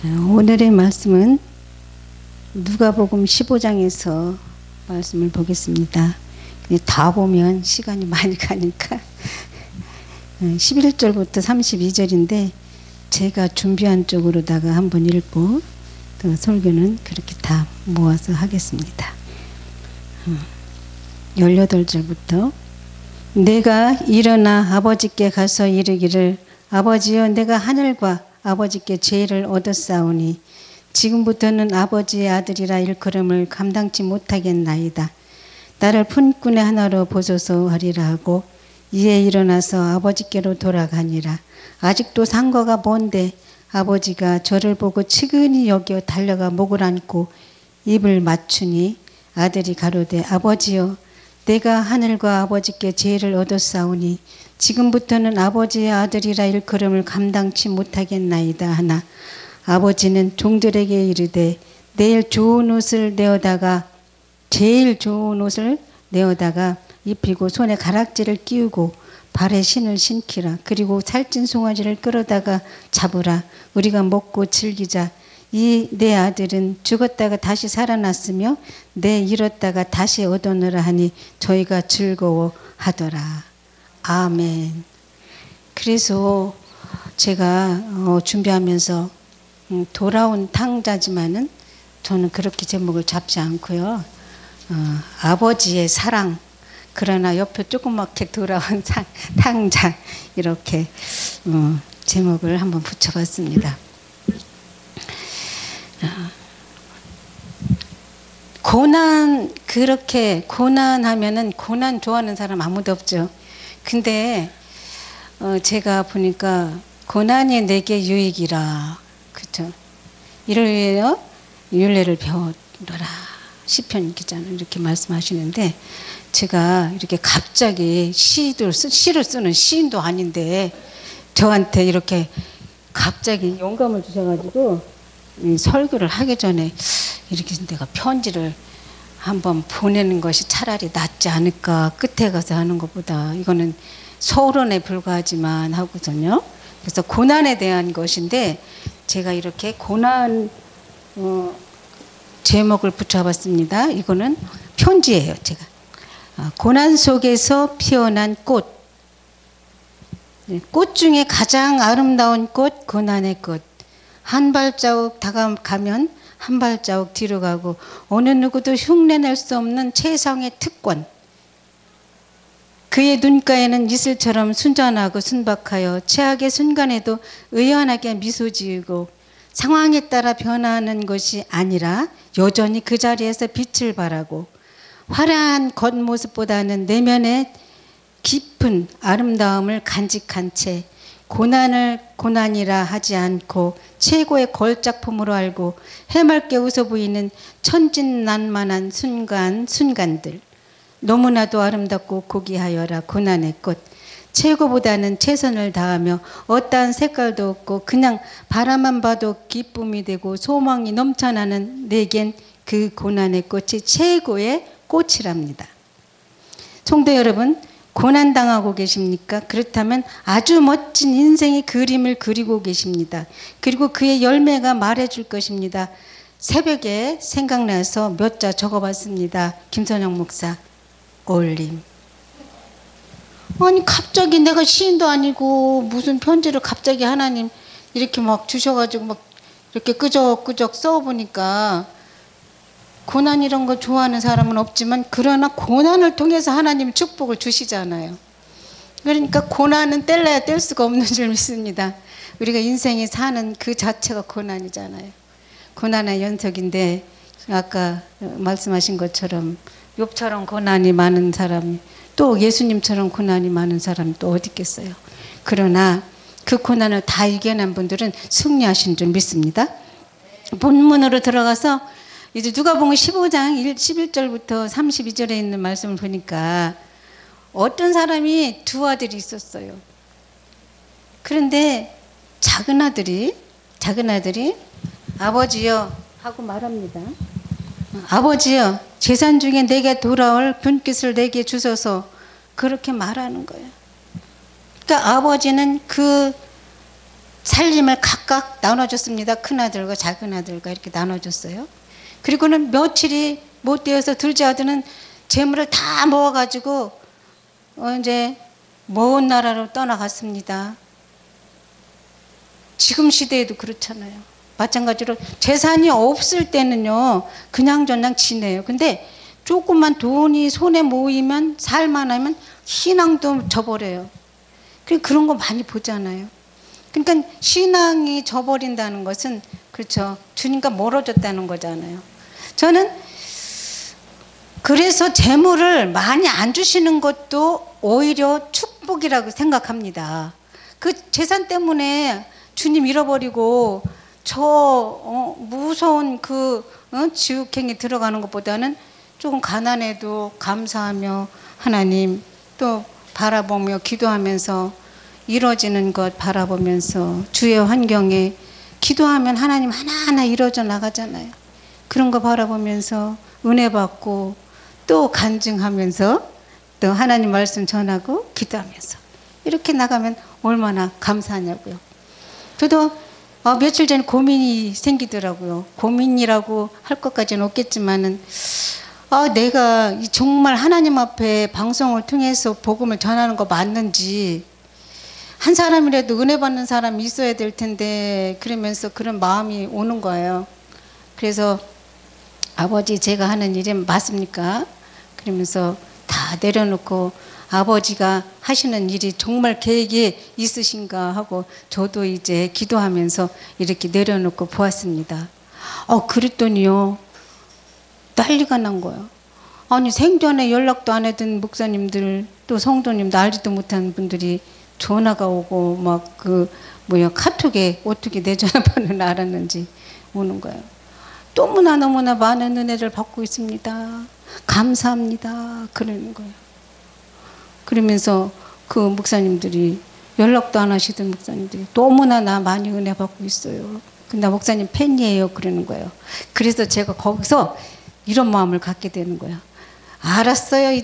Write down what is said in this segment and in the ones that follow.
오늘의 말씀은 누가복음 15장에서 말씀을 보겠습니다. 다 보면 시간이 많이 가니까 11절부터 32절인데 제가 준비한 쪽으로다가 한번 읽고 또 설교는 그렇게 다 모아서 하겠습니다. 18절부터 내가 일어나 아버지께 가서 이르기를 아버지여 내가 하늘과 아버지께 죄를 얻었사오니 지금부터는 아버지의 아들이라 일컬음을 감당치 못하겠나이다. 나를 품꾼의 하나로 보소서 하리라 하고 이에 일어나서 아버지께로 돌아가니라. 아직도 상거가 먼데 아버지가 저를 보고 측은히 여겨 달려가 목을 안고 입을 맞추니 아들이 가로되 아버지여 내가 하늘과 아버지께 죄를 얻었사오니 지금부터는 아버지의 아들이라 일컬음을 감당치 못하겠나이다 하나 아버지는 종들에게 이르되 내일 좋은 옷을 내어다가 제일 좋은 옷을 내어다가 입히고 손에 가락지를 끼우고 발에 신을 신기라. 그리고 살찐 송아지를 끌어다가 잡으라. 우리가 먹고 즐기자. 이 내 아들은 죽었다가 다시 살아났으며 내 잃었다가 다시 얻었느라 하니 저희가 즐거워하더라. 아멘. 그래서 제가 준비하면서 돌아온 탕자지만은 저는 그렇게 제목을 잡지 않고요. 아버지의 사랑 그러나 옆에 조그맣게 돌아온 탕자 이렇게 제목을 한번 붙여봤습니다. 고난 그렇게 고난하면은 고난 좋아하는 사람 아무도 없죠. 근데 제가 보니까 고난이 내게 유익이라 그렇죠. 이를 율례를 배워라 시편 기자는 이렇게 말씀하시는데 제가 이렇게 갑자기 시를 쓰는 시인도 아닌데 저한테 이렇게 갑자기 영감을 주셔가지고 설교를 하기 전에 이렇게 내가 편지를 한번 보내는 것이 차라리 낫지 않을까 끝에 가서 하는 것보다 이거는 서론에 불과하지만 하고서요. 그래서 고난에 대한 것인데 제가 이렇게 고난 제목을 붙여봤습니다. 이거는 편지예요. 제가 고난 속에서 피어난 꽃 중에 가장 아름다운 꽃 고난의 꽃 한 발자국 다가가면 한 발자국 뒤로 가고 어느 누구도 흉내낼 수 없는 최상의 특권 그의 눈가에는 이슬처럼 순전하고 순박하여 최악의 순간에도 의연하게 미소 지으고 상황에 따라 변화하는 것이 아니라 여전히 그 자리에서 빛을 발하고 화려한 겉모습보다는 내면의 깊은 아름다움을 간직한 채 고난을 고난이라 하지 않고 최고의 걸작품으로 알고 해맑게 웃어 보이는 천진난만한 순간들 너무나도 아름답고 고귀하여라 고난의 꽃 최고보다는 최선을 다하며 어떠한 색깔도 없고 그냥 바라만 봐도 기쁨이 되고 소망이 넘쳐나는 내겐 그 고난의 꽃이 최고의 꽃이랍니다. 성도 여러분 고난당하고 계십니까? 그렇다면 아주 멋진 인생의 그림을 그리고 계십니다. 그리고 그의 열매가 말해줄 것입니다. 새벽에 생각나서 몇 자 적어봤습니다. 김선영 목사 올림. 아니 갑자기 내가 시인도 아니고 무슨 편지를 갑자기 하나님 이렇게 막 주셔가지고 막 이렇게 끄적끄적 써보니까 고난 이런 거 좋아하는 사람은 없지만 그러나 고난을 통해서 하나님 축복을 주시잖아요. 그러니까 고난은 뗄래야 뗄 수가 없는 줄 믿습니다. 우리가 인생에 사는 그 자체가 고난이잖아요. 고난의 연속인데 아까 말씀하신 것처럼 욥처럼 고난이 많은 사람이 또 예수님처럼 고난이 많은 사람이 또 어디 있겠어요. 그러나 그 고난을 다 이겨낸 분들은 승리하신 줄 믿습니다. 본문으로 들어가서 이제 누가복음 15장 11절부터 32절에 있는 말씀을 보니까 어떤 사람이 두 아들이 있었어요. 그런데 작은 아들이 아버지여 하고 말합니다. 아버지여 재산 중에 내게 돌아올 분깃을 내게 주소서 그렇게 말하는 거예요. 그러니까 아버지는 그 살림을 각각 나눠줬습니다. 큰아들과 작은아들과 이렇게 나눠줬어요. 그리고는 며칠이 못 되어서 둘째 아들은 재물을 다 모아가지고 이제 먼 나라로 떠나갔습니다. 지금 시대에도 그렇잖아요. 마찬가지로 재산이 없을 때는요 그냥저냥 지내요. 근데 조금만 돈이 손에 모이면 살만하면 신앙도 저버려요. 그런 거 많이 보잖아요. 그러니까 신앙이 저버린다는 것은 그렇죠. 주님과 멀어졌다는 거잖아요. 저는 그래서 재물을 많이 안 주시는 것도 오히려 축복이라고 생각합니다. 그 재산 때문에 주님 잃어버리고 저 무서운 그 지옥행에 들어가는 것보다는 조금 가난해도 감사하며 하나님 또 바라보며 기도하면서 이루어지는 것 바라보면서 주의 환경에 기도하면 하나님 하나하나 이루어져 나가잖아요. 그런 거 바라보면서 은혜 받고 또 간증하면서 또 하나님 말씀 전하고 기도하면서 이렇게 나가면 얼마나 감사하냐고요. 저도 며칠 전에 고민이 생기더라고요. 고민이라고 할 것까지는 없겠지만은 내가 정말 하나님 앞에 방송을 통해서 복음을 전하는 거 맞는지, 한 사람이라도 은혜 받는 사람이 있어야 될 텐데 그러면서 그런 마음이 오는 거예요. 그래서 아버지 제가 하는 일이 맞습니까? 그러면서 다 내려놓고 아버지가 하시는 일이 정말 계획이 있으신가 하고 저도 이제 기도하면서 이렇게 내려놓고 보았습니다. 그랬더니요 난리가 난 거예요. 아니 생전에 연락도 안 했던 목사님들 또 성도님들 알지도 못하는 분들이 전화가 오고 막 카톡에 어떻게 내 전화번호를 알았는지 오는 거예요. 너무나 많은 은혜를 받고 있습니다. 감사합니다. 그러는 거예요. 그러면서 그 목사님들이 연락도 안 하시던 목사님들이 너무나 나 많이 은혜 받고 있어요. 근데 목사님 팬이에요. 그러는 거예요. 그래서 제가 거기서 이런 마음을 갖게 되는 거예요. 알았어요.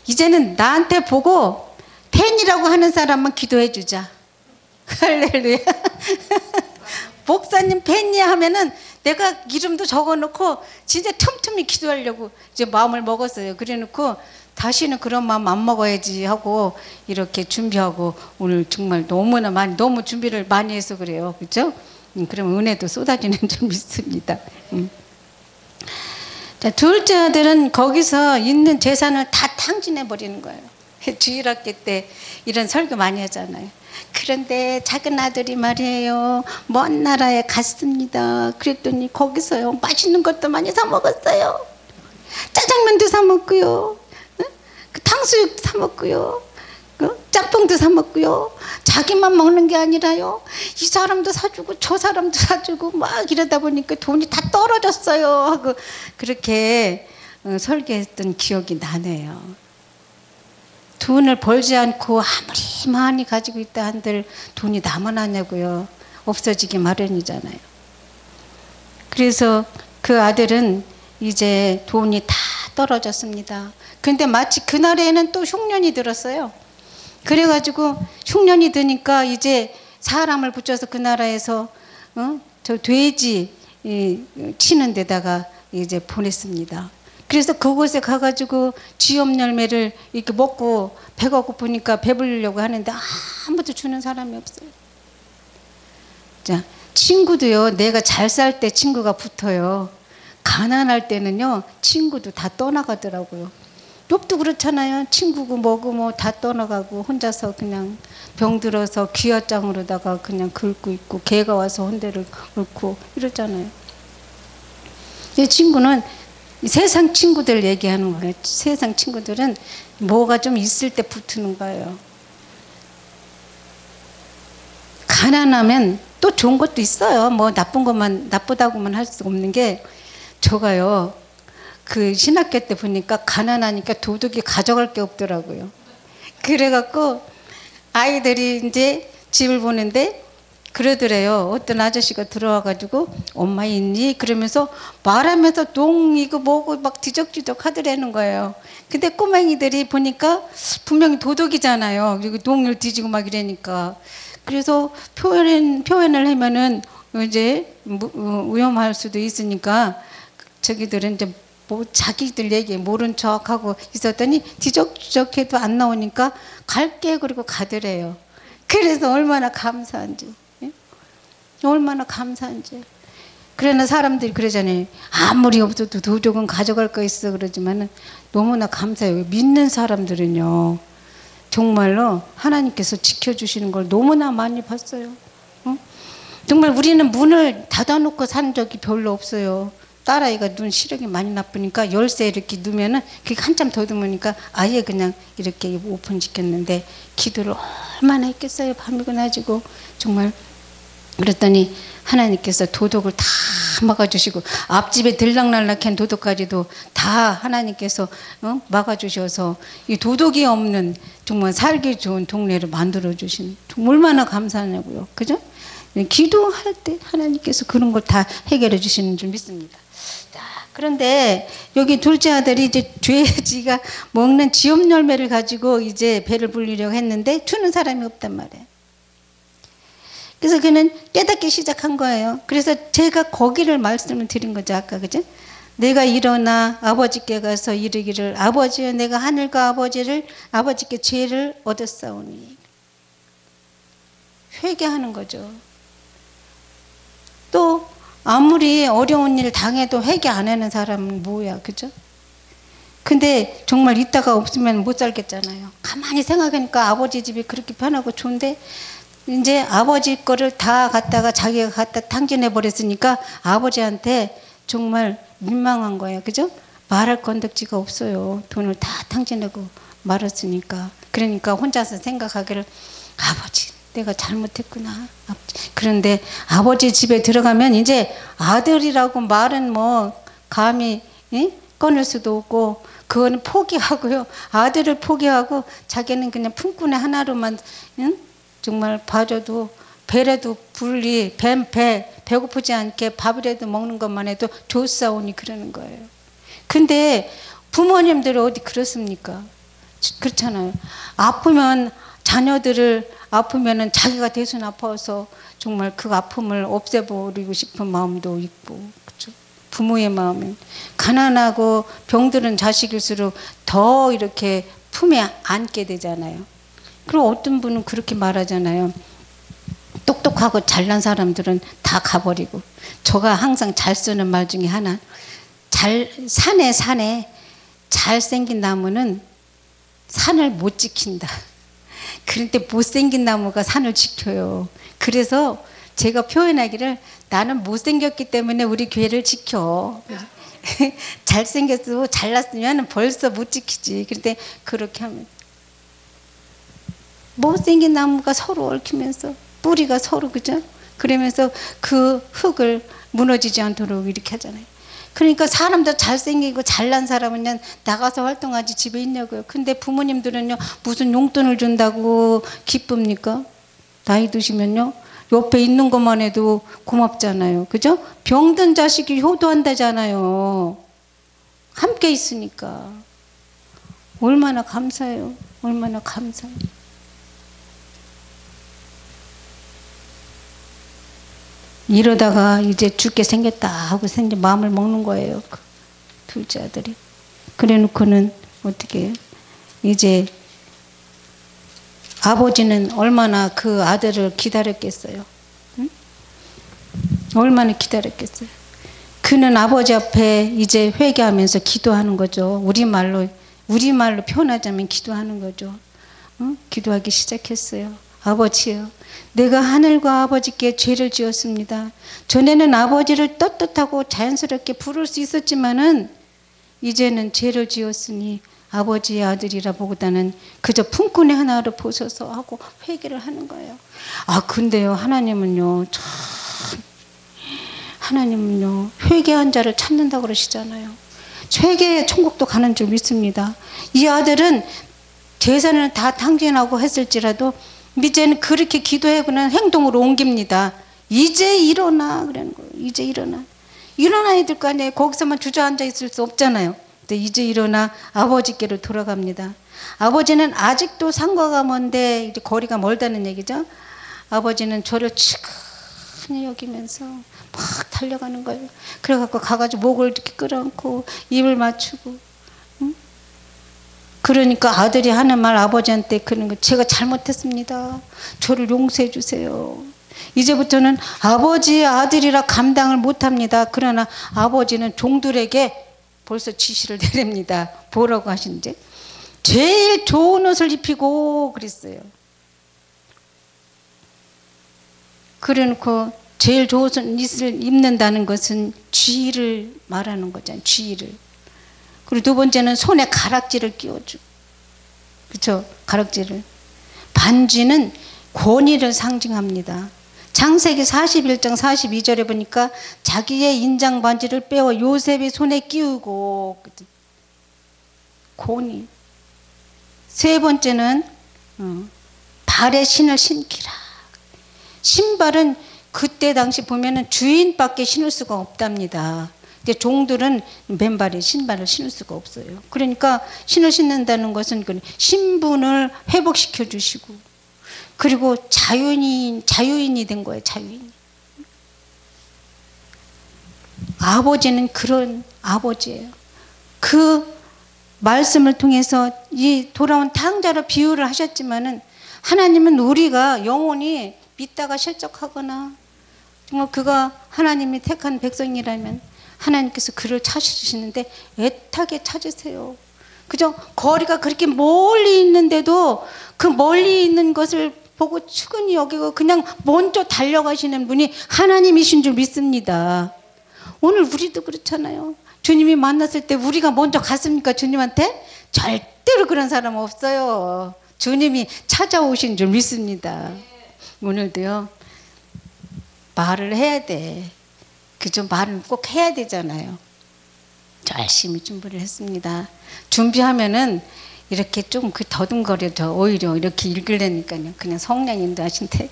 이제는 나한테 보고 팬이라고 하는 사람만 기도해 주자. 할렐루야. 목사님 팬이야 하면은 내가 이름도 적어놓고 진짜 틈틈이 기도하려고 이제 마음을 먹었어요. 그래놓고 다시는 그런 마음 안 먹어야지 하고 이렇게 준비하고 오늘 정말 너무 준비를 많이 해서 그래요. 그렇죠? 그럼 은혜도 쏟아지는 좀 있습니다. 자, 둘째 아들은 거기서 있는 재산을 다 탕진해 버리는 거예요. 주일학교 때 이런 설교 많이 하잖아요. 그런데 작은 아들이 말이에요. 먼 나라에 갔습니다. 그랬더니 거기서요 맛있는 것도 많이 사 먹었어요. 짜장면도 사 먹고요. 탕수육도 사 먹고요. 짬뽕도 사 먹고요. 자기만 먹는 게 아니라요. 이 사람도 사주고 저 사람도 사주고 막 이러다 보니까 돈이 다 떨어졌어요. 하고 그렇게 설계했던 기억이 나네요. 돈을 벌지 않고 아무리 많이 가지고 있다 한들 돈이 남아나냐고요. 없어지기 마련이잖아요. 그래서 그 아들은 이제 돈이 다 떨어졌습니다. 근데 마치 그날에는 또 흉년이 들었어요. 그래가지고 흉년이 드니까 이제 사람을 붙여서 그 나라에서 저 돼지 치는 데다가 이제 보냈습니다. 그래서 그곳에 가가지고 쥐염 열매를 이렇게 먹고 배가 고프니까 배부르려고 하는데 아무도 주는 사람이 없어요. 자, 친구도요, 내가 잘 살 때 친구가 붙어요. 가난할 때는요, 친구도 다 떠나가더라고요. 욥도 그렇잖아요. 친구고 뭐고 뭐 다 떠나가고 혼자서 그냥 병들어서 귀화장으로다가 그냥 긁고 있고 개가 와서 혼대를 긁고 이러잖아요. 이 친구는 세상 친구들 얘기하는 거예요. 세상 친구들은 뭐가 좀 있을 때 붙는 거예요. 가난하면 또 좋은 것도 있어요. 뭐 나쁜 것만 나쁘다고만 할 수 없는 게 저가요. 그 신학교 때 보니까 가난하니까 도둑이 가져갈 게 없더라고요. 그래갖고 아이들이 이제 집을 보는데 그러더래요. 어떤 아저씨가 들어와가지고 엄마 있니? 그러면서 말하면서 농 이거 뭐고 막 뒤적뒤적 하더라는 거예요. 근데 꼬맹이들이 보니까 분명히 도둑이잖아요. 그리고 농을 뒤지고 막 이러니까 그래서 표현을 하면은 이제 위험할 수도 있으니까 저기들은 이제 뭐 자기들 얘기 모른 척하고 있었더니 뒤적뒤적해도 안 나오니까 갈게 그리고 가더래요. 그래서 얼마나 감사한지, 예? 얼마나 감사한지. 그러나 사람들이 그러잖아요. 아무리 없어도 도적은 가져갈 거 있어 그러지만은 너무나 감사해요. 믿는 사람들은요 정말로 하나님께서 지켜주시는 걸 너무나 많이 봤어요. 어? 정말 우리는 문을 닫아놓고 산 적이 별로 없어요. 딸아이가 눈 시력이 많이 나쁘니까 열쇠 이렇게 넣으면은 그게 한참 더듬으니까 아예 그냥 이렇게 오픈시켰는데 기도를 얼마나 했겠어요. 밤이고 낮이고 정말. 그랬더니 하나님께서 도둑을 다 막아주시고 앞집에 들락날락한 도둑까지도 다 하나님께서 막아주셔서 이 도둑이 없는 정말 살기 좋은 동네를 만들어주신 얼마나 감사하냐고요. 그죠? 기도할 때 하나님께서 그런 걸 다 해결해 주시는 줄 믿습니다. 자, 그런데 여기 둘째 아들이 이제 돼지가 먹는 지엽 열매를 가지고 이제 배를 불리려고 했는데 주는 사람이 없단 말이에요. 그래서 그는 깨닫기 시작한 거예요. 그래서 제가 거기를 말씀을 드린 거죠. 아까 그죠? 내가 일어나 아버지께 가서 이르기를 아버지여 내가 하늘과 아버지께 죄를 얻었사오니. 회개하는 거죠. 또 아무리 어려운 일 당해도 회개 안 하는 사람은 뭐야. 그죠? 근데 정말 있다가 없으면 못 살겠잖아요. 가만히 생각하니까 아버지 집이 그렇게 편하고 좋은데 이제 아버지 거를 다 갖다가 자기가 갖다 탕진해 버렸으니까 아버지한테 정말 민망한 거예요. 그죠? 말할 건덕지가 없어요. 돈을 다 탕진하고 말았으니까. 그러니까 혼자서 생각하기를 아버지 내가 잘못했구나. 그런데 아버지 집에 들어가면 이제 아들이라고 말은 뭐 감히 꺼낼 수도 없고 그거는 포기하고요. 아들을 포기하고 자기는 그냥 품꾼의 하나로만 정말 봐줘도 배라도 불리 배고프지 않게 밥이라도 먹는 것만 해도 좋사오니 그러는 거예요. 근데 부모님들은 어디 그렇습니까? 그렇잖아요. 아프면 자녀들을 아프면은 자기가 대신 아파서 정말 그 아픔을 없애버리고 싶은 마음도 있고 그렇죠? 부모의 마음은 가난하고 병들은 자식일수록 더 이렇게 품에 안게 되잖아요. 그리고 어떤 분은 그렇게 말하잖아요. 똑똑하고 잘난 사람들은 다 가버리고 저가 항상 잘 쓰는 말 중에 하나 산에 잘생긴 나무는 산을 못 지킨다. 그런데 못생긴 나무가 산을 지켜요. 그래서 제가 표현하기를 나는 못생겼기 때문에 우리 교회를 지켜. 잘생겼고 잘났으면 벌써 못 지키지. 그런데 그렇게 하면 못생긴 나무가 서로 얽히면서 뿌리가 서로 그죠? 그러면서 그 흙을 무너지지 않도록 이렇게 하잖아요. 그러니까 사람도 잘생기고 잘난 사람은 나가서 활동하지 집에 있냐고요. 근데 부모님들은요 무슨 용돈을 준다고 기쁩니까? 나이 드시면요 옆에 있는 것만 해도 고맙잖아요. 그죠? 병든 자식이 효도한다잖아요. 함께 있으니까 얼마나 감사해요. 얼마나 감사해요. 이러다가 이제 죽게 생겼다 하고 이제 마음을 먹는 거예요. 그 둘째 아들이. 그래 놓고는 어떻게 해요? 이제 아버지는 얼마나 그 아들을 기다렸겠어요. 응? 얼마나 기다렸겠어요. 그는 아버지 앞에 이제 회개하면서 기도하는 거죠. 우리말로 표현하자면 기도하는 거죠. 응? 기도하기 시작했어요. 아버지요. 내가 하늘과 아버지께 죄를 지었습니다. 전에는 아버지를 떳떳하고 자연스럽게 부를 수 있었지만은 이제는 죄를 지었으니 아버지의 아들이라 보다는 그저 품꾼의 하나로 보셔서 하고 회개를 하는 거예요. 아 근데요 하나님은요 회개한 자를 찾는다고 그러시잖아요. 회개의 천국도 가는 줄 믿습니다. 이 아들은 재산을 다 탕진하고 했을지라도 이제는 그렇게 기도하고는 행동으로 옮깁니다. 이제 일어나 그러는 거예요. 이제 일어나야 될 거 아니에요. 거기서만 주저앉아 있을 수 없잖아요. 근데 이제 일어나 아버지께로 돌아갑니다. 아버지는 아직도 상가가 먼데 이제 거리가 멀다는 얘기죠. 아버지는 저를 치근히 여기면서 막 달려가는 거예요. 그래갖고 가가지고 목을 이렇게 끌어안고 입을 맞추고, 응? 그러니까 아들이 하는 말 아버지한테 그런 거, 제가 잘못했습니다. 저를 용서해 주세요. 이제부터는 아버지 아들이라 감당을 못합니다. 그러나 아버지는 종들에게 벌써 지시를 내립니다. 뭐라고 하시는지. 제일 좋은 옷을 입히고 그랬어요. 그래놓고 제일 좋은 옷을 입는다는 것은 쥐를 말하는 거잖아요. 쥐를. 그리고 두 번째는 손에 가락지를 끼워주고, 그렇죠? 가락지를. 반지는 권위를 상징합니다. 창세기 41장 42절에 보니까 자기의 인장 반지를 빼어 요셉의 손에 끼우고, 권위. 세 번째는 발에 신을 신기라. 신발은 그때 당시 보면은 주인밖에 신을 수가 없답니다. 근데 종들은 맨발에 신발을 신을 수가 없어요. 그러니까 신을 신는다는 것은 신분을 회복시켜 주시고, 그리고 자유인이 된 거예요. 자유인. 아버지는 그런 아버지예요. 그 말씀을 통해서 이 돌아온 탕자로 비유를 하셨지만은, 하나님은 우리가 영원히 믿다가 실족하거나 정말 그가 하나님이 택한 백성이라면 하나님께서 그를 찾으시는데 애타게 찾으세요. 그죠? 거리가 그렇게 멀리 있는데도 그 멀리 있는 것을 보고 측은히 여기고 그냥 먼저 달려가시는 분이 하나님이신 줄 믿습니다. 오늘 우리도 그렇잖아요. 주님이 만났을 때 우리가 먼저 갔습니까? 주님한테? 절대로 그런 사람 없어요. 주님이 찾아오신 줄 믿습니다. 오늘도요, 말을 해야 돼. 그죠? 말은 꼭 해야 되잖아요. 열심히 준비를 했습니다. 준비하면은 이렇게 좀 그 더듬거려져. 오히려 이렇게 읽으려니까요. 그냥 성령 인도하신데.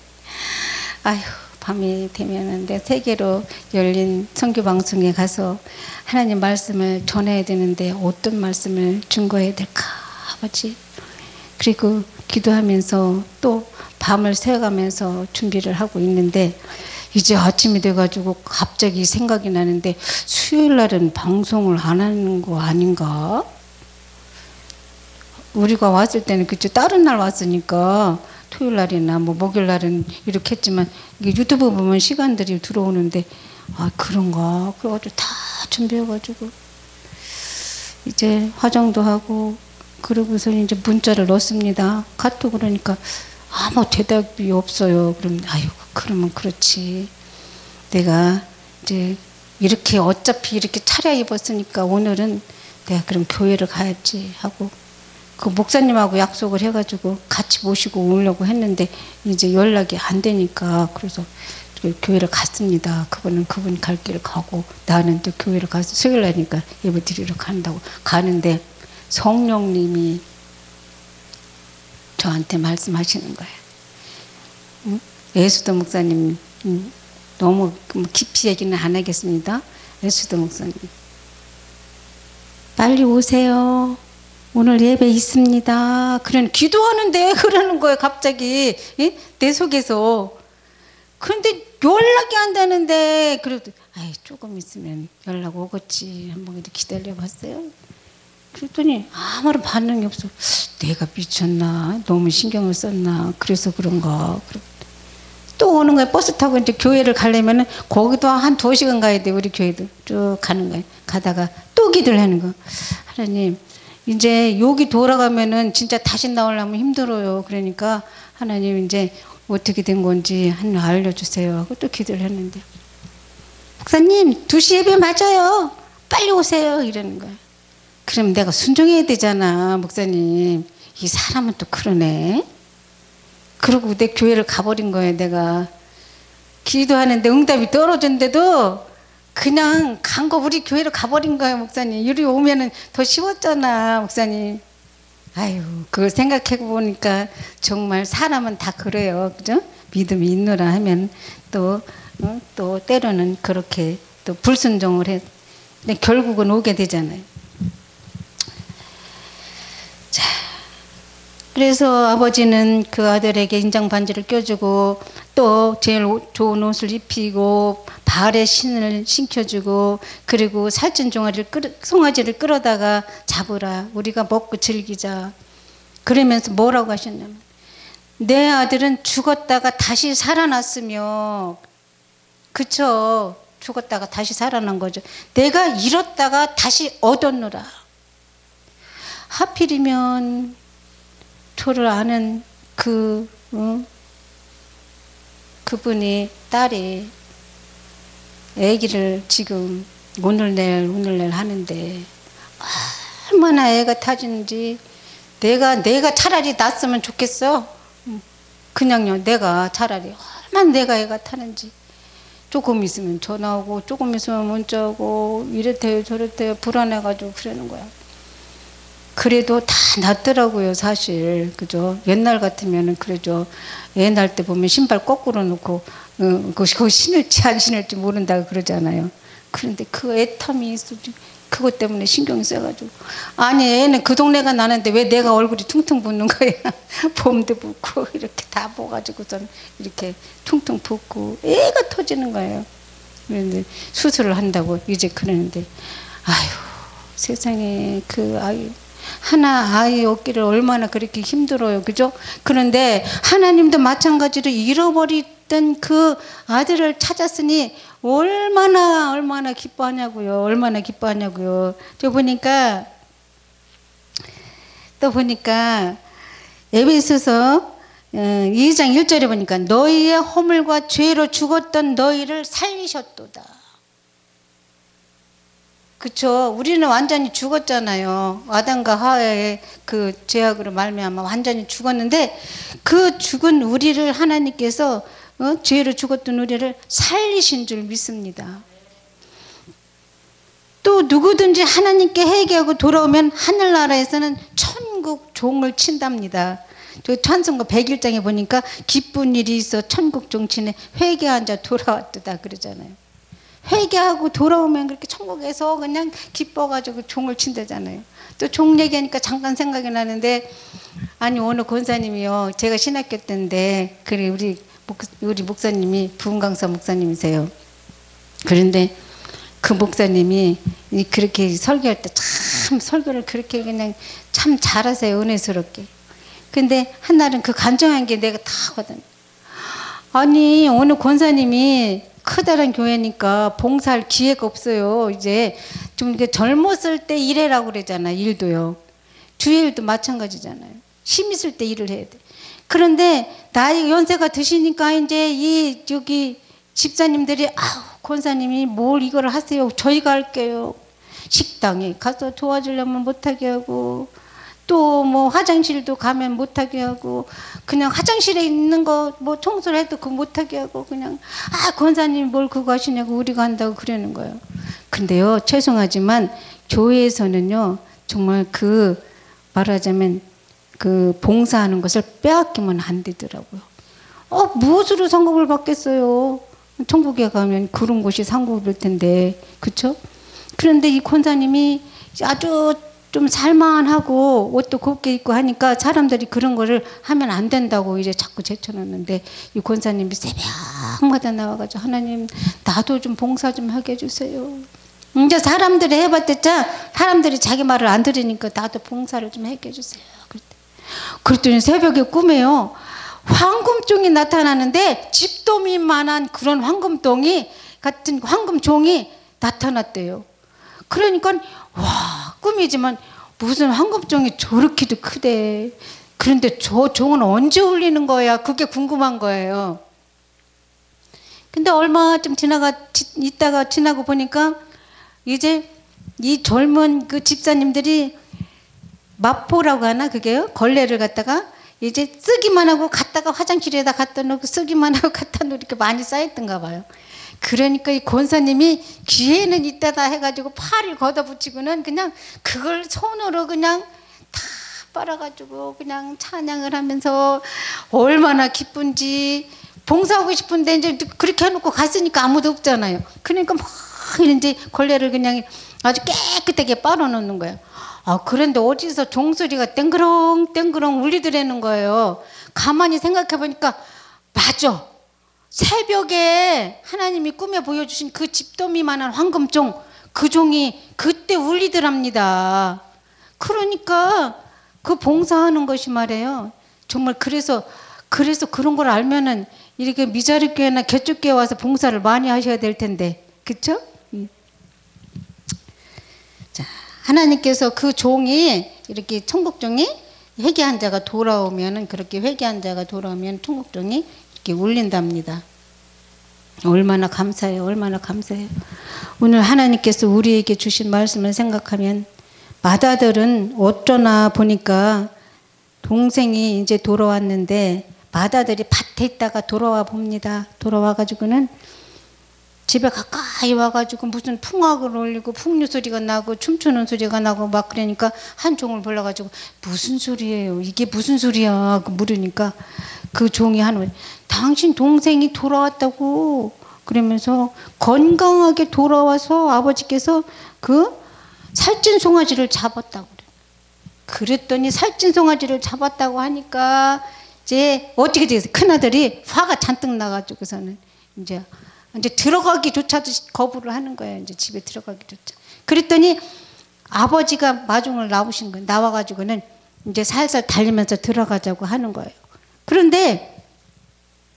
아휴, 밤이 되면은 내 세계로 열린 선교 방송에 가서 하나님 말씀을 전해야 되는데 어떤 말씀을 증거해야 될까, 아버지. 그리고 기도하면서 또 밤을 새가면서 준비를 하고 있는데, 이제 아침이 돼가지고 갑자기 생각이 나는데, 수요일 날은 방송을 안 하는 거 아닌가? 우리가 왔을 때는 그쵸, 다른 날 왔으니까 토요일 날이나 뭐 목요일 날은 이렇게 했지만, 이게 유튜브 보면 시간들이 들어오는데, 아 그런가? 그래가지고 다 준비해가지고 이제 화장도 하고, 그러고서 이제 문자를 넣습니다. 카톡. 그러니까 아무 대답이 없어요. 그럼 아유, 그러면 그렇지. 내가 이제 이렇게 어차피 이렇게 차려입었으니까 오늘은 내가 그럼 교회를 가야지 하고, 그 목사님하고 약속을 해가지고 같이 모시고 오려고 했는데 이제 연락이 안 되니까, 그래서 교회를 갔습니다. 그분이 갈 길을 가고, 나는 또 교회를 가서 수요일 날이니까 예배 드리러 간다고 가는데, 성령님이 저한테 말씀하시는 거예요. 응? 예수도 목사님, 너무 깊이 얘기는 안 하겠습니다. 예수도 목사님, 빨리 오세요. 오늘 예배 있습니다. 그런 기도하는데 그러는 거예요. 갑자기 내 속에서. 그런데 연락이 안 되는데, 그래도 아이 조금 있으면 연락 오겠지. 한번 기다려봤어요. 그랬더니 아무런 반응이 없어. 내가 미쳤나? 너무 신경을 썼나? 그래서 그런가? 또 오는 거야. 버스 타고 이제 교회를 가려면은 거기도 한 2시간 가야 돼. 우리 교회도 쭉 가는 거야. 가다가 또 기도를 하는 거. 하나님, 이제 여기 돌아가면은 진짜 다시 나오려면 힘들어요. 그러니까 하나님 이제 어떻게 된 건지 하나님 알려주세요 하고 또 기도를 했는데, 목사님 2시 예배 맞아요. 빨리 오세요. 이러는 거야. 그럼 내가 순종해야 되잖아. 목사님, 이 사람은 또 그러네. 그러고 내 교회를 가버린 거예요. 내가 기도하는데 응답이 떨어졌는데도 그냥 간 거, 우리 교회로 가버린 거예요. 목사님, 이리 오면은 더 쉬웠잖아. 목사님. 아유, 그걸 생각해 보니까 정말 사람은 다 그래요. 그죠? 믿음이 있노라 하면 또 때로는 그렇게 또 불순종을 해. 근데 결국은 오게 되잖아요. 자, 그래서 아버지는 그 아들에게 인장 반지를 껴주고, 또 제일 좋은 옷을 입히고 발에 신을 신겨주고 그리고 살찐 송아지를 끌어다가 잡으라. 우리가 먹고 즐기자. 그러면서 뭐라고 하셨냐면 내 아들은 죽었다가 다시 살아났으며 그쵸. 죽었다가 다시 살아난 거죠. 내가 잃었다가 다시 얻었노라. 하필이면 저를 아는 그분이 딸이 아기를 지금 오늘 내일 하는데 얼마나 애가 타지는지 내가 차라리 낳았으면 좋겠어. 그냥요. 내가 차라리 얼마나 내가 애가 타는지. 조금 있으면 전화오고 조금 있으면 문자오고 이랬대요 저랬대요 불안해가지고 그러는 거야. 그래도 다 낫더라고요 사실. 그죠? 옛날 같으면은 그러죠. 애 날 때 보면 신발 거꾸로 놓고 그거 신을지 안 신을지 모른다고 그러잖아요. 그런데 그 애탐이 있어. 그것 때문에 신경이 써가지고 아니 애는 그 동네가 나는데 왜 내가 얼굴이 퉁퉁 붓는 거야. 봄도 붓고 이렇게 다 부어가지고선 이렇게 퉁퉁 붓고 애가 터지는 거예요. 그런데 수술을 한다고 이제 그러는데 아유 세상에 그 아이 하나 아이 얻기를 얼마나 그렇게 힘들어요. 그죠? 그런데 하나님도 마찬가지로 잃어버렸던 그 아들을 찾았으니 얼마나 기뻐하냐고요. 얼마나 기뻐하냐고요. 또 보니까 에베소서 2장 1절에 보니까 너희의 허물과 죄로 죽었던 너희를 살리셨도다. 그쵸. 우리는 완전히 죽었잖아요. 아담과 하와의 그 죄악으로 말미암아 완전히 죽었는데 그 죽은 우리를 하나님께서 죄로 죽었던 우리를 살리신 줄 믿습니다. 또 누구든지 하나님께 회개하고 돌아오면 하늘나라에서는 천국 종을 친답니다. 저 찬송가 101장에 보니까 기쁜 일이 있어 천국 종친에 회개한 자 돌아왔도다 그러잖아요. 회개하고 돌아오면 그렇게 천국에서 그냥 기뻐가지고 종을 친다잖아요. 또 종 얘기하니까 잠깐 생각이 나는데 아니 오늘 권사님이요. 제가 신학교 때인데 그래 우리 목사님이 부흥강사 목사님이세요. 그런데 그 목사님이 그렇게 설교할 때 참 설교를 그렇게 그냥 참 잘하세요. 은혜스럽게. 근데 한날은 그 간증한 게 내가 다 하거든. 아니 오늘 권사님이 커다란 교회니까 봉사할 기회가 없어요. 이제 좀 젊었을 때 일해라고 그러잖아. 일도요. 주일도 마찬가지잖아요. 힘 있을 때 일을 해야 돼. 그런데 나이 연세가 드시니까 이제 여기 집사님들이 아우 권사님이 뭘 이걸 하세요. 저희가 할게요. 식당에 가서 도와주려면 못하게 하고 또 뭐 화장실도 가면 못하게 하고 그냥 화장실에 있는 거 뭐 청소를 해도 그거 못하게 하고 그냥 권사님 뭘 그거 하시냐고 우리가 한다고 그러는 거예요. 근데요 죄송하지만 교회에서는요 정말 그 말하자면 그 봉사하는 것을 빼앗기면 안 되더라고요. 무엇으로 상급을 받겠어요. 천국에 가면 그런 곳이 상급일 텐데 그쵸? 그런데 이 권사님이 아주 좀 살만하고 옷도 곱게 입고 하니까 사람들이 그런 거를 하면 안 된다고 이제 자꾸 제쳐놓는데 이 권사님이 새벽마다 나와가지고 하나님 나도 좀 봉사 좀 하게 해주세요. 이제 사람들이 해봤댔자 사람들이 자기 말을 안 들으니까 나도 봉사를 좀 하게 해주세요. 그랬더니 새벽에 꿈에요. 황금종이 나타나는데 집도민만한 그런 황금종이 나타났대요. 그러니까 와 꿈이지만 무슨 황금종이 저렇게도 크대. 그런데 저 종은 언제 울리는 거야? 그게 궁금한 거예요. 근데 얼마 좀 있다가 지나고 보니까 이제 이 젊은 그 집사님들이 마포라고 하나 그게요? 걸레를 갖다가 이제 쓰기만 하고 갔다가 화장실에다 갖다 놓고 쓰기만 하고 갖다 놓고 이렇게 많이 쌓였던가 봐요. 그러니까 이 권사님이 귀에는 있다다 해가지고 팔을 걷어붙이고는 그냥 그걸 손으로 그냥 다 빨아가지고 그냥 찬양을 하면서 얼마나 기쁜지 봉사하고 싶은데 이제 그렇게 해놓고 갔으니까 아무도 없잖아요. 그러니까 막 이제 걸레를 그냥 아주 깨끗하게 빨아놓는 거예요. 그런데 어디서 종소리가 땡그렁 땡그렁 울리더라는 거예요. 가만히 생각해 보니까 맞아. 새벽에 하나님이 꿈에 보여주신 그 집더미만한 황금종, 그 종이 그때 울리더랍니다. 그러니까 그 봉사하는 것이 말이에요. 정말 그래서 그런 걸 알면은 이렇게 미자립교회나 개쪽교회 와서 봉사를 많이 하셔야 될 텐데, 그렇죠? 자, 하나님께서 그 종이 이렇게 천국종이 회개한 자가 돌아오면은, 그렇게 회개한 자가 돌아오면 천국종이 이렇게 울린답니다. 얼마나 감사해요. 얼마나 감사해요. 오늘 하나님께서 우리에게 주신 말씀을 생각하면, 맏아들은 어쩌나 보니까 동생이 이제 돌아왔는데 맏아들이 밭에 있다가 돌아와 봅니다. 돌아와 가지고는 집에 가까이 와가지고 무슨 풍악을 올리고 풍류 소리가 나고 춤추는 소리가 나고 막 그러니까 한 종을 불러가지고 무슨 소리예요? 이게 무슨 소리야? 물으니까 그 종이 하는, 당신 동생이 돌아왔다고 그러면서 건강하게 돌아와서 아버지께서 그 살찐 송아지를 잡았다고 그래요. 그랬더니 살찐 송아지를 잡았다고 하니까 이제 어떻게 되겠어요? 큰아들이 화가 잔뜩 나가지고서는 이제 들어가기조차도 거부를 하는 거예요. 이제 집에 들어가기조차. 그랬더니 아버지가 마중을 나오신 거예요. 나와가지고는 이제 살살 달리면서 들어가자고 하는 거예요. 그런데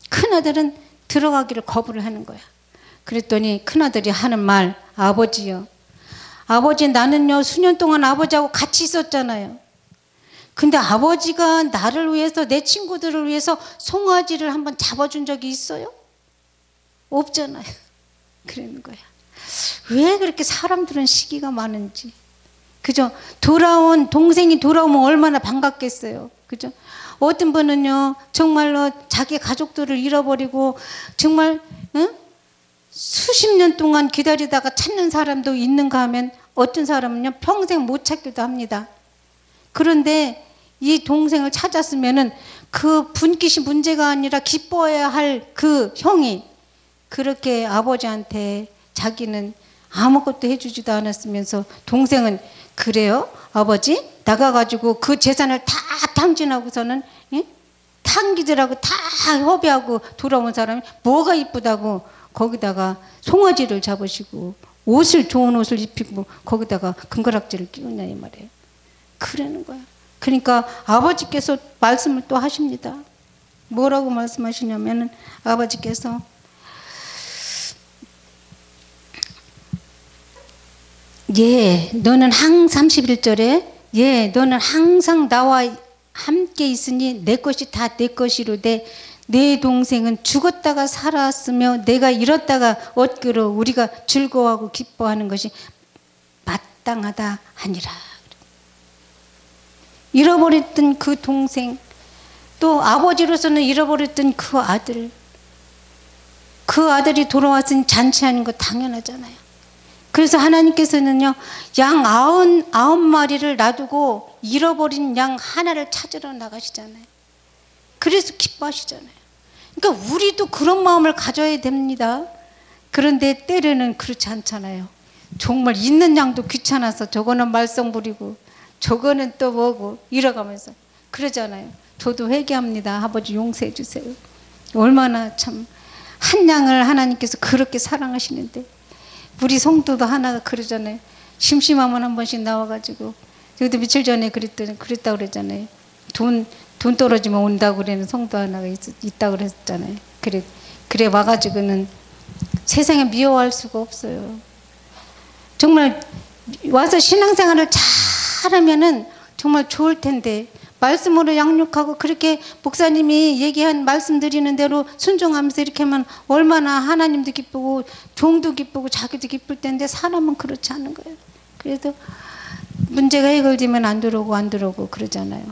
큰아들은 들어가기를 거부를 하는 거야. 그랬더니 큰아들이 하는 말, 아버지요. 아버지, 나는요 수년 동안 아버지하고 같이 있었잖아요. 근데 아버지가 나를 위해서, 내 친구들을 위해서 송아지를 한번 잡아준 적이 있어요? 없잖아요. 그러는 거야. 왜 그렇게 사람들은 시기가 많은지. 그죠? 동생이 돌아오면 얼마나 반갑겠어요. 그죠? 어떤 분은요 정말로 자기 가족들을 잃어버리고 정말 수십 년 동안 기다리다가 찾는 사람도 있는가 하면, 어떤 사람은요 평생 못 찾기도 합니다. 그런데 이 동생을 찾았으면은 그 분깃이 문제가 아니라 기뻐해야 할 그 형이 그렇게 아버지한테 자기는 아무것도 해주지도 않았으면서, 동생은 그래요? 아버지 나가가지고 그 재산을 다 탕진하고서는 탕기들하고 다 협의하고 돌아온 사람이 뭐가 이쁘다고 거기다가 송아지를 잡으시고 좋은 옷을 입히고 거기다가 금가락지를 끼우냐 이 말이에요. 그러는 거야. 그러니까 아버지께서 말씀을 또 하십니다. 뭐라고 말씀하시냐면은, 아버지께서 너는 항상 31절에 너는 항상 나와 함께 있으니 내 것이 다 내 것이로되 내 동생은 죽었다가 살았으며 내가 잃었다가 얻기로 우리가 즐거워하고 기뻐하는 것이 마땅하다 하니라. 잃어버렸던 그 동생, 또 아버지로서는 잃어버렸던 그 아들이 돌아왔으니 잔치하는 거 당연하잖아요. 그래서 하나님께서는요 양 99마리를 놔두고 잃어버린 양 하나를 찾으러 나가시잖아요. 그래서 기뻐하시잖아요. 그러니까 우리도 그런 마음을 가져야 됩니다. 그런데 때로는 그렇지 않잖아요. 정말 있는 양도 귀찮아서 저거는 말썽 부리고 저거는 또 뭐고 이러가면서 그러잖아요. 저도 회개합니다. 아버지 용서해 주세요. 얼마나 참 한 양을 하나님께서 그렇게 사랑하시는데, 우리 성도도 하나가 그러잖아요. 심심하면 한 번씩 나와가지고, 저도 며칠 전에 그랬다고 그랬잖아요. 돈 떨어지면 온다고 그러는 성도 하나가 있다고 그랬잖아요. 그래 와가지고는 세상에 미워할 수가 없어요. 정말 와서 신앙생활을 잘하면은 정말 좋을 텐데, 말씀으로 양육하고 그렇게 목사님이 얘기한 말씀 드리는 대로 순종하면서 이렇게 하면 얼마나 하나님도 기쁘고 종도 기쁘고 자기도 기쁠 텐데, 사람은 그렇지 않은 거예요. 그래서 문제가 해결되면 안 들어오고 그러잖아요.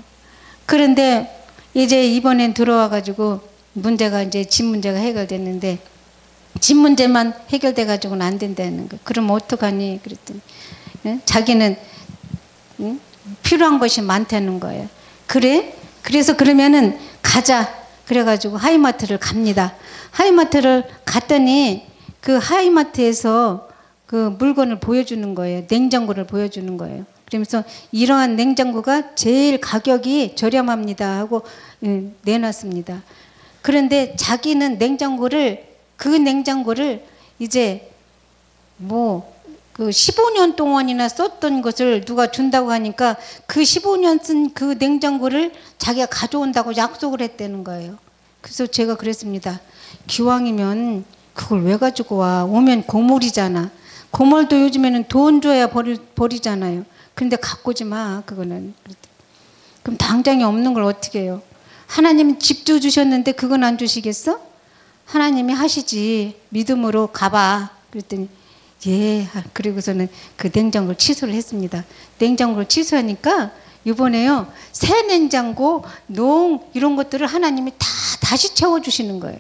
그런데 이제 이번엔 들어와가지고 문제가 이제 집 문제가 해결됐는데, 집 문제만 해결돼 가지고는 안 된다는 거. 그럼 어떡하니? 그랬더니 자기는 필요한 것이 많다는 거예요. 그래서 그러면은 가자. 그래가지고 하이마트를 갑니다. 하이마트를 갔더니 그 하이마트에서 그 물건을 보여주는 거예요. 냉장고를 보여주는 거예요. 그러면서 이러한 냉장고가 제일 가격이 저렴합니다 하고 내놨습니다. 그런데 자기는 그 냉장고를 이제 뭐 그 15년 동안이나 썼던 것을 누가 준다고 하니까 그 15년 쓴 그 냉장고를 자기가 가져온다고 약속을 했다는 거예요. 그래서 제가 그랬습니다. 기왕이면 그걸 왜 가지고 와? 오면 고물이잖아. 고물도 요즘에는 돈 줘야 버리잖아요. 그런데 갖고 오지 마, 그거는. 그럼 당장에 없는 걸 어떻게 해요? 하나님이 집도 주셨는데 그건 안 주시겠어? 하나님이 하시지. 믿음으로 가봐. 그랬더니 예. 그리고서는 그 냉장고를 취소를 했습니다. 냉장고를 취소하니까 이번에요, 새 냉장고, 농 이런 것들을 하나님이 다시 채워주시는 거예요.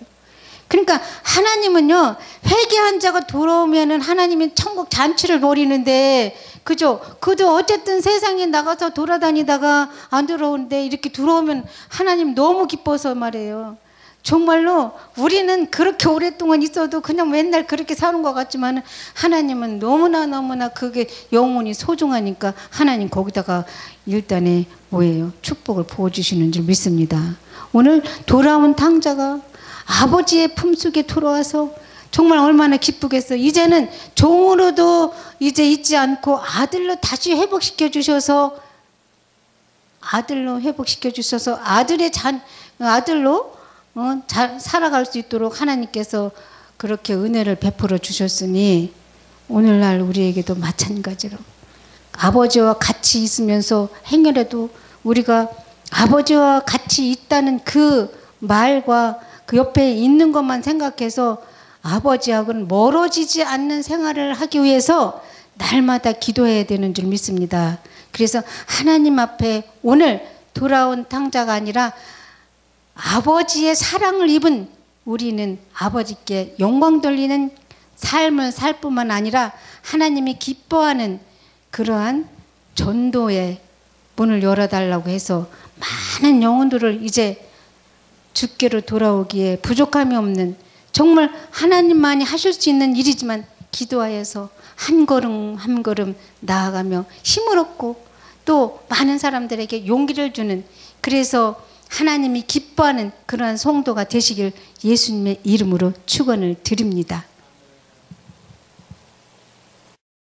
그러니까 하나님은요, 회개한 자가 돌아오면은 하나님이 천국 잔치를 벌이는데, 그죠? 그도 어쨌든 세상에 나가서 돌아다니다가 안 들어오는데 이렇게 들어오면 하나님 너무 기뻐서 말이에요. 정말로 우리는 그렇게 오랫동안 있어도 그냥 맨날 그렇게 사는 것 같지만 하나님은 너무나 그게 영혼이 소중하니까 하나님 거기다가 일단에 뭐예요? 축복을 부어주시는 줄 믿습니다. 오늘 돌아온 탕자가 아버지의 품속에 돌아와서 정말 얼마나 기쁘겠어. 이제는 종으로도 이제 있지 않고 아들로 다시 회복시켜 주셔서 아들로 잘 살아갈 수 있도록 하나님께서 그렇게 은혜를 베풀어 주셨으니 오늘날 우리에게도 마찬가지로 아버지와 같이 있으면서 행여라도 우리가 아버지와 같이 있다는 그 말과 그 옆에 있는 것만 생각해서 아버지하고는 멀어지지 않는 생활을 하기 위해서 날마다 기도해야 되는 줄 믿습니다. 그래서 하나님 앞에 오늘 돌아온 탕자가 아니라 아버지의 사랑을 입은 우리는 아버지께 영광 돌리는 삶을 살 뿐만 아니라 하나님이 기뻐하는 그러한 전도의 문을 열어달라고 해서 많은 영혼들을 이제 주께로 돌아오기에 부족함이 없는, 정말 하나님만이 하실 수 있는 일이지만 기도하여서 한 걸음 한 걸음 나아가며 힘을 얻고 또 많은 사람들에게 용기를 주는, 그래서 하나님이 기뻐하는 그러한 성도가 되시길 예수님의 이름으로 축원을 드립니다.